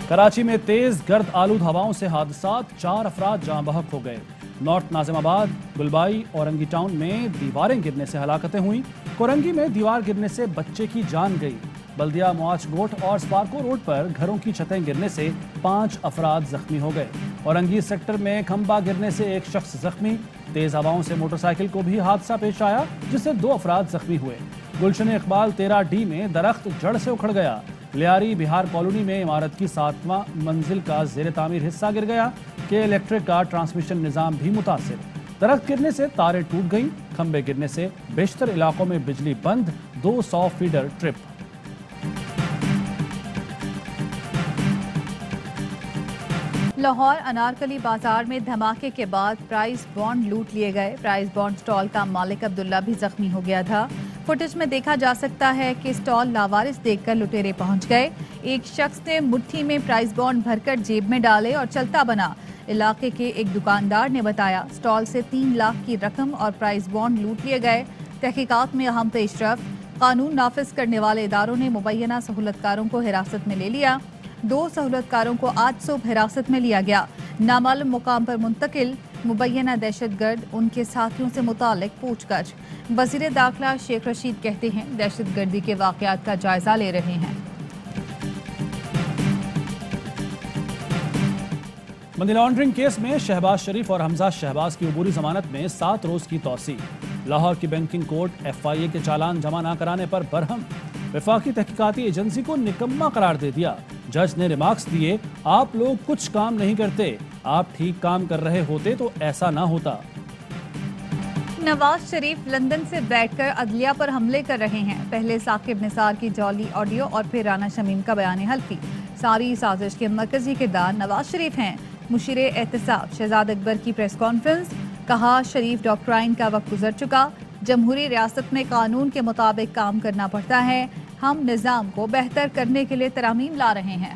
کراچی میں تیز گرد آلود ہواؤں سے حادثات، 4 افراد جاں بحق ہو گئے۔ نارتھ ناظم آباد، گلبائی اور رنگی ٹاؤن میں دیواریں گرنے سے ہلاکتیں ہوئیں۔ کورنگی میں دیوار گرنے سے بچے کی جان گئی۔ بلدیہ مواچ گوٹ اور سپارکو روڈ پر گھروں کی چھتیں گرنے سے 5 افراد زخمی ہو گئے۔ اورنگی سیکٹر میں کھمبا گرنے سے 1 شخص زخمی۔ تیز ہواؤں سے موٹر سائیکل کو بھی حادثہ پیش آیا جس سے 2 افراد زخمی ہوئے۔ گلشن اقبال 13D میں درخت جڑ سے اکھڑ گیا۔ لیاری بہار کالونی میں عمارت کی 7واں منزل کا زیر تعمیر حصہ گر گیا کہ الیکٹرک کا ٹرانسمیشن نظام بھی متاثر۔ درخت گرنے سے تاریں ٹوٹ گئیں۔ کھمبے گرنے سے بیشتر علاقوں میں بجلی بند، 200 فیڈر ٹرپ۔ لاہور انارکلی بازار میں دھماکے کے بعد پرائز بانڈ لوٹ لیے گئے۔ پرائز بانڈ سٹال کا مالک عبداللہ بھی زخمی ہو گیا تھا۔ فوٹیج میں دیکھا جا سکتا ہے کہ سٹال لاوارث دیکھ کر لٹیرے پہنچ گئے۔ ایک شخص نے مٹھی میں پرائز بانڈ بھر کر جیب میں ڈالے اور چلتا بنا۔ علاقے کے ایک دکاندار نے بتایا سٹال سے 3 لاکھ کی رقم اور پرائز بانڈ لوٹ لیے گئے۔ تحقیقات میں اہم پیش رفت، قانون نافذ کرنے والے اداروں نے مبینہ سہولت کاروں کو حراست میں لے لیا۔ 2 سہولت کاروں کو آج صبح حراست میں لیا گیا۔ نامعلوم مقام پر منتقل مبینہ دہشت گرد ان کے ساتھیوں سے متعلق پوچھ گچھ۔ وزیر داخلہ شیخ رشید کہتے ہیں دہشت گردی کے واقعات کا جائزہ لے رہے ہیں۔ منی لانڈرنگ کیس میں شہباز شریف اور حمزہ شہباز کی عبوری ضمانت میں 7 روز کی توسیع۔ لاہور کی بینکنگ کورٹ FIA کے چالان جمع نہ کرانے پر برہم۔ وفاقی تحقیقاتی ایجنسی کو نکما قرار دے دیا۔ جج نے ریمارکس دیے، آپ لوگ کچھ کام نہیں کرتے، آپ ٹھیک کام کر رہے ہوتے تو ایسا نہ ہوتا۔ نواز شریف لندن سے بیٹھ کر عدلیہ پر حملے کر رہے ہیں۔ پہلے ثاقب نثار کی جعلی آڈیو اور پھر رانا شمیم کا بیان حلفی۔ ساری سازش کے مرکزی کردار نواز شریف ہیں۔ مشیر احتساب شہزاد اکبر کی پریس کانفرنس، کہا شریف ڈاکٹرائن کا وقت گزر چکا، جمہوری ریاست میں قانون کے مطابق کام کرنا پڑتا ہے، ہم نظام کو بہتر کرنے کے لیے ترامیم لا رہے ہیں۔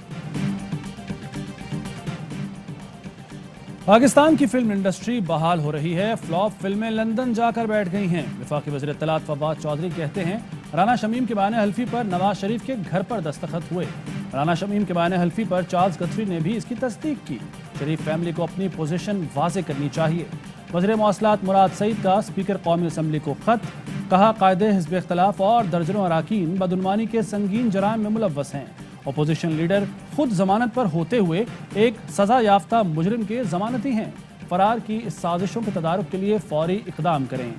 پاکستان کی فلم انڈسٹری بحال ہو رہی ہے، فلاپ فلمیں لندن جا کر بیٹھ گئی ہیں۔ وفاقی وزیر اطلاعات فواد چودھری کہتے ہیں رانا شمیم کے بیان حلفی پر نواز شریف کے گھر پر دستخط ہوئے۔ رانا شمیم کے بیان حلفی پر چارلس گتھری نے بھی اس کی تصدیق کی۔ شریف فیملی کو اپنی پوزیشن واضح کرنی چاہیے۔ وزیر مواصلات مراد سعید کا اسپیکر قومی اسمبلی کو خط، کہا قائد حزب اختلاف اور درجنوں اراکین بدعنوانی کے سنگین جرائم میں ملوث ہیں۔ اپوزیشن لیڈر خود ضمانت پر ہوتے ہوئے ایک سزا یافتہ مجرم کے ضمانتی ہیں۔ فرار کی اس سازشوں کے تدارک کے لیے فوری اقدام کریں۔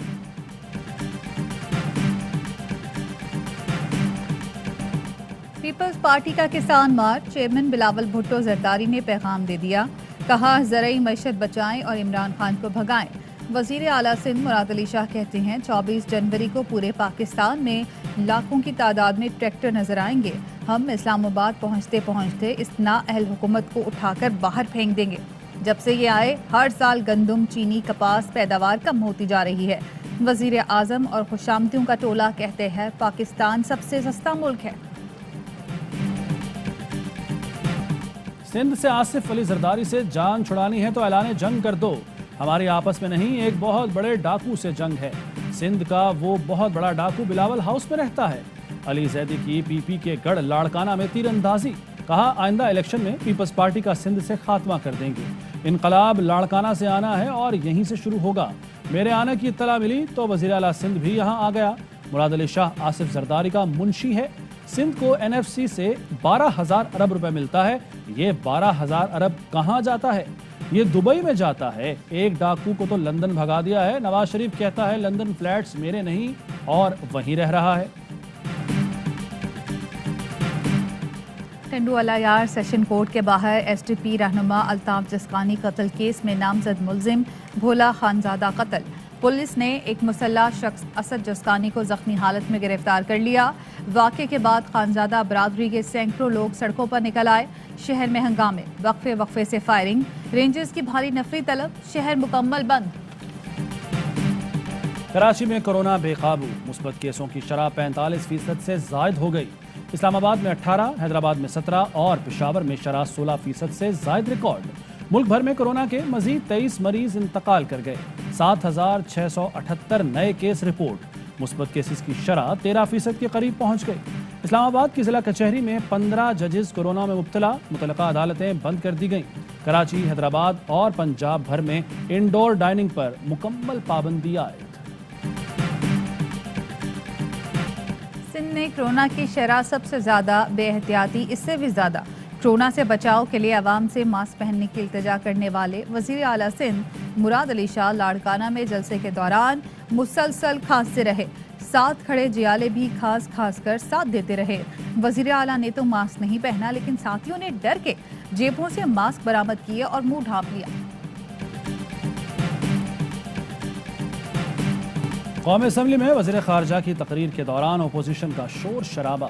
پیپلز پارٹی کا کسان مارچ، چیئرمین بلاول بھٹو زرداری نے پیغام دے دیا، کہا زرعی معیشت بچائیں اور عمران خان کو بھگائیں۔ وزیر اعلیٰ سندھ مراد علی شاہ کہتے ہیں 24 جنوری کو پورے پاکستان میں لاکھوں کی تعداد میں ٹریکٹر نظر آئیں گے، ہم اسلام آباد پہنچتے پہنچتے اس نااہل حکومت کو اٹھا کر باہر پھینک دیں گے۔ جب سے یہ آئے ہر سال گندم، چینی، کپاس پیداوار کم ہوتی جا رہی ہے۔ وزیر اعظم اور خوشامدیوں کا ٹولہ کہتے ہیں پاکستان سب سے سستا ملک ہے۔ سندھ سے آصف علی زرداری سے جان چھڑانی ہے تو اعلان جنگ کر دو، ہماری آپس میں نہیں، ایک بہت بڑے ڈاکو سے جنگ ہے۔ سندھ کا وہ بہت بڑا ڈاکو بلاول ہاؤس میں رہتا ہے۔ علی زیدی کی PP کے گڑھ لاڑکانہ میں تیر اندازی، کہا آئندہ الیکشن میں پیپلز پارٹی کا سندھ سے خاتمہ کر دیں گے۔ انقلاب لاڑکانہ سے آنا ہے اور یہیں سے شروع ہوگا، میرے آنے کی اطلاع ملی تو وزیر اعلیٰ سندھ بھی یہاں آ گیا۔ مراد علی شاہ آصف زرداری کا منشی ہے۔ سندھ کو NFC سے 12,000 ارب روپے ملتا ہے، یہ 12,000 ارب کہاں جاتا ہے؟ یہ دبئی میں جاتا ہے۔ ایک ڈاکو کو تو لندن بھگا دیا ہے۔ نواز شریف کہتا ہے لندن فلیٹس میرے نہیں اور وہیں رہ رہا ہے۔ ٹنڈو الیار سیشن کورٹ کے باہر SDP رہنما الطاف جسکانی قتل کیس میں نامزد ملزم بھولا خانزادہ قتل۔ پولیس نے ایک مسلح شخص اسد جسکانی کو زخمی حالت میں گرفتار کر لیا۔ واقعے کے بعد خانزادہ برادری کے سینکڑوں لوگ سڑکوں پر نکل آئے۔ شہر میں ہنگامے، وقفے سے فائرنگ، رینجرز کی بھاری نفری طلب، شہر مکمل بند۔ کراچی میں کورونا بے قابو، مثبت کیسوں کی شرح 45% سے زائد ہو گئی۔ اسلام آباد میں 18، حیدرآباد میں 17 اور پشاور میں شرح 16% سے زائد ریکارڈ۔ ملک بھر میں کورونا کے مزید 23 مریض انتقال کر گئے۔ 7,678 نئے کیس رپورٹ، مثبت کیسز کی شرح 13% کے قریب پہنچ گئی۔ اسلام آباد کی ضلع کچہری میں 15 ججز کورونا میں مبتلا، متعلقہ عدالتیں بند کر دی گئیں۔ کراچی، حیدرآباد اور پنجاب بھر میں انڈور ڈائننگ پر مکمل پابندی عائد۔ سندھ میں کورونا کی شرح سب سے زیادہ، بے احتیاطی اس سے بھی زیادہ۔ کورونا سے بچاؤ کے لیے عوام سے ماسک پہننے کی التجا کرنے والے وزیر اعلیٰ سندھ مراد علی شاہ لاڑکانہ میں جلسے کے دوران مسلسل کھانستے رہے۔ ساتھ کھڑے جیالے بھی کھانس کر ساتھ دیتے رہے۔ وزیر اعلیٰ نے تو ماسک نہیں پہنا، لیکن ساتھیوں نے ڈر کے جیبوں سے ماسک برآمد کیے اور منہ ڈھانپ لیا۔ قومی اسمبلی میں وزیر خارجہ کی تقریر کے دوران اپوزیشن کا شور شرابہ۔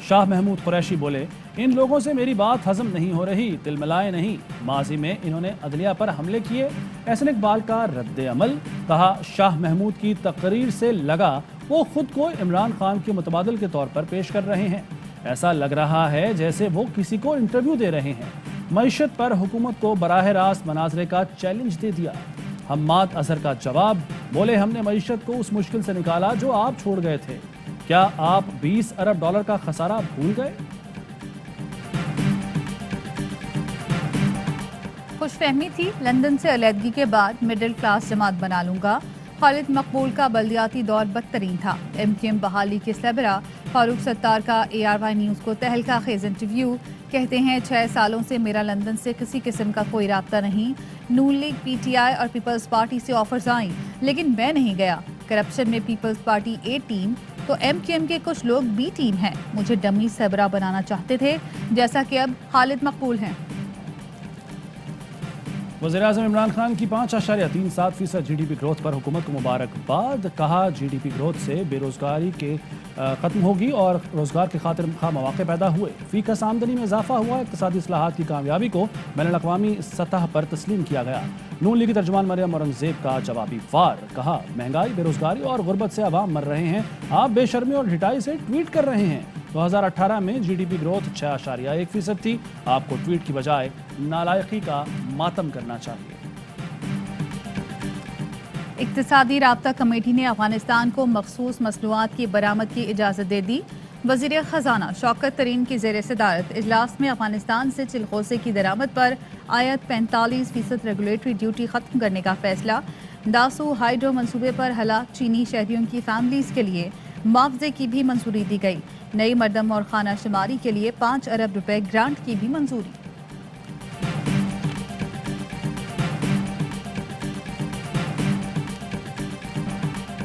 شاہ محمود قریشی بولے، ان لوگوں سے میری بات ہضم نہیں ہو رہی، تل ملائے نہیں۔ ماضی میں انہوں نے عدلیہ پر حملے کیے، احسن اقبال کا رد عمل۔ کہا، شاہ محمود کی تقریر سے لگا وہ خود کو عمران خان کے متبادل کے طور پر پیش کر رہے ہیں۔ ایسا لگ رہا ہے جیسے وہ کسی کو انٹرویو دے رہے ہیں۔ معیشت پر حکومت کو براہ راست مناظرے کا چیلنج دے دیا۔ حماد اظہر کا جواب، بولے ہم نے معیشت کو اس مشکل سے نکالا جو آپ چھوڑ گئے تھے۔ کیا آپ 20 ارب ڈالر کا خسارہ بھول گئے؟ خوش فہمی تھی، لندن سے علیحدگی کے بعد مڈل کلاس جماعت بنا لوں گا۔ خالد مقبول کا بلدیاتی دور بدترین تھا۔ ایم کیو ایم بحالی کے سربراہ فاروق ستار کا ARY نیوز کو تہلکہ خیز انٹرویو۔ کہتے ہیں 6 سالوں سے میرا لندن سے کسی قسم کا کوئی رابطہ نہیں۔ نون لیگ، PTI اور پیپلز پارٹی سے آفرز آئیں، لیکن میں نہیں گیا۔ کرپشن میں پیپلز پارٹی A ٹیم تو ایم کیو ایم کے کچھ لوگ B ٹیم ہیں۔ مجھے ڈمی سربراہ بنانا چاہتے تھے، جیسا کہ اب خالد مقبول ہیں۔ وزیراعظم عمران خان کی 5.37% GDP گروتھ پر حکومت کو مبارکباد۔ کہا، GDP گروتھ سے بے روزگاری کے ختم ہوگی اور روزگار کے خاطر خواہ مواقع پیدا ہوئے۔ فی کس آمدنی میں اضافہ ہوا۔ اقتصادی اصلاحات کی کامیابی کو بین الاقوامی سطح پر تسلیم کیا گیا۔ نون لیگ کی ترجمان مریم اورنگزیب کا جوابی وار۔ کہا، مہنگائی، بے روزگاری اور غربت سے عوام مر رہے ہیں، آپ بے شرمی اور ڈھٹائی سے ٹویٹ کر رہے ہیں۔ 2018 میں GDP گروتھ 6.1% تھی۔ آپ کو ٹویٹ کی بجائے نالائقی کا ماتم کرنا چاہیے۔ اقتصادی رابطہ کمیٹی نے افغانستان کو مخصوص مصنوعات کی برآمد کی اجازت دے دی۔ وزیر خزانہ شوکت ترین کی زیر صدارت اجلاس میں افغانستان سے چلغوزے کی درآمد پر عائد 45% ریگولیٹری ڈیوٹی ختم کرنے کا فیصلہ۔ داسو ہائیڈرو منصوبے پر ہلاک چینی شہریوں کی فیملیز کے لیے معاوضے کی بھی منظوری دی گئی۔ نئی مردم اور خانہ شماری کے لیے 5 ارب روپے گرانٹ کی بھی منظوری۔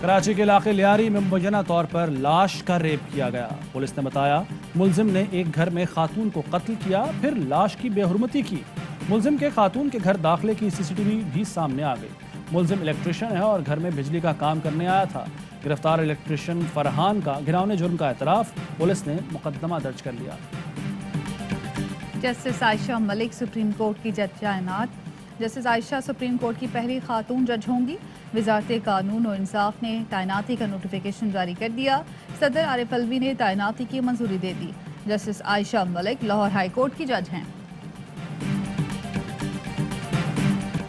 کراچی کے علاقے لیاری میں مبینہ طور پر لاش کا ریپ کیا گیا۔ پولیس نے بتایا، ملزم نے ایک گھر میں خاتون کو قتل کیا، پھر لاش کی بے حرمتی کی۔ ملزم کے خاتون کے گھر داخلے کی CCTV بھی سامنے آ گئی۔ ملزم الیکٹریشین ہے اور گھر میں بجلی کا کام کرنے آیا تھا۔ گرفتار الیکٹریشین فرحان کا گھناؤنے جرم کا اعتراف، پولیس نے مقدمہ درج کر لیا۔ جسٹس عائشہ ملک سپریم کورٹ کی جج تعینات۔ جسٹس عائشہ سپریم کورٹ کی پہلی خاتون جج ہوں گی۔ وزارت قانون و انصاف نے تعیناتی کا نوٹیفیکیشن جاری کر دیا۔ صدر عارف الوی نے تعیناتی کی منظوری دے دی۔ جسٹس عائشہ ملک لاہور ہائی کورٹ کی جج ہیں۔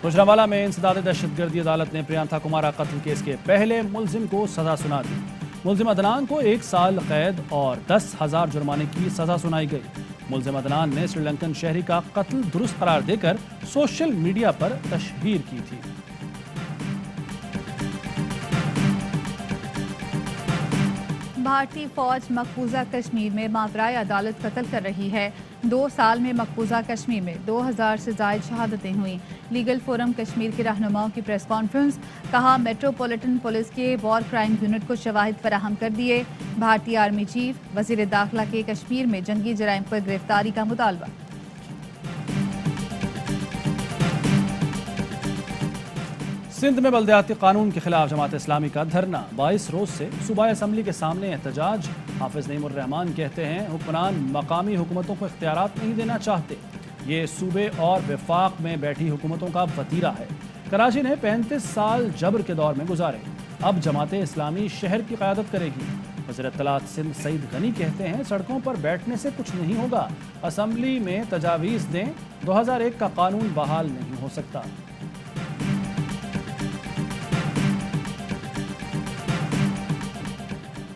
گوجرانوالہ میں انسداد دہشت گردی عدالت نے پریانتھا کمارا قتل کیس کے پہلے ملزم کو سزا سنا دی۔ ملزم عدنان کو 1 سال قید اور 10,000 جرمانے کی سزا سنائی گئی۔ ملزم عدنان نے سری لنکن شہری کا قتل درست قرار دے کر سوشل میڈیا پر تشہیر کی تھی۔ بھارتی فوج مقبوضہ کشمیر میں ماورائے عدالت قتل کر رہی ہے۔ 2 سال میں مقبوضہ کشمیر میں 2000 سے زائد شہادتیں ہوئیں۔ لیگل فورم کشمیر کے رہنماؤں کی پریس کانفرنس۔ کہا، میٹروپولیٹن پولیس کے وار کرائم یونٹ کو شواہد فراہم کر دیے۔ بھارتی آرمی چیف وزیر داخلہ کے کشمیر میں جنگی جرائم پر گرفتاری کا مطالبہ۔ سندھ میں بلدیاتی قانون کے خلاف جماعت اسلامی کا دھرنا 22 روز سے صوبائی اسمبلی کے سامنے احتجاج۔ حافظ نعیم الرحمان کہتے ہیں، حکمران مقامی حکومتوں کو اختیارات نہیں دینا چاہتے، یہ صوبے اور وفاق میں بیٹھی حکومتوں کا وتیرہ ہے۔ کراچی نے 35 سال جبر کے دور میں گزارے، اب جماعت اسلامی شہر کی قیادت کرے گی۔ وزیر اطلاعات سندھ سعید غنی کہتے ہیں، سڑکوں پر بیٹھنے سے کچھ نہیں ہوگا، اسمبلی میں تجاویز دیں، 2001 کا قانون بحال نہیں ہو سکتا۔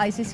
ICC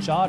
4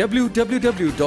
www.arYnews.tv।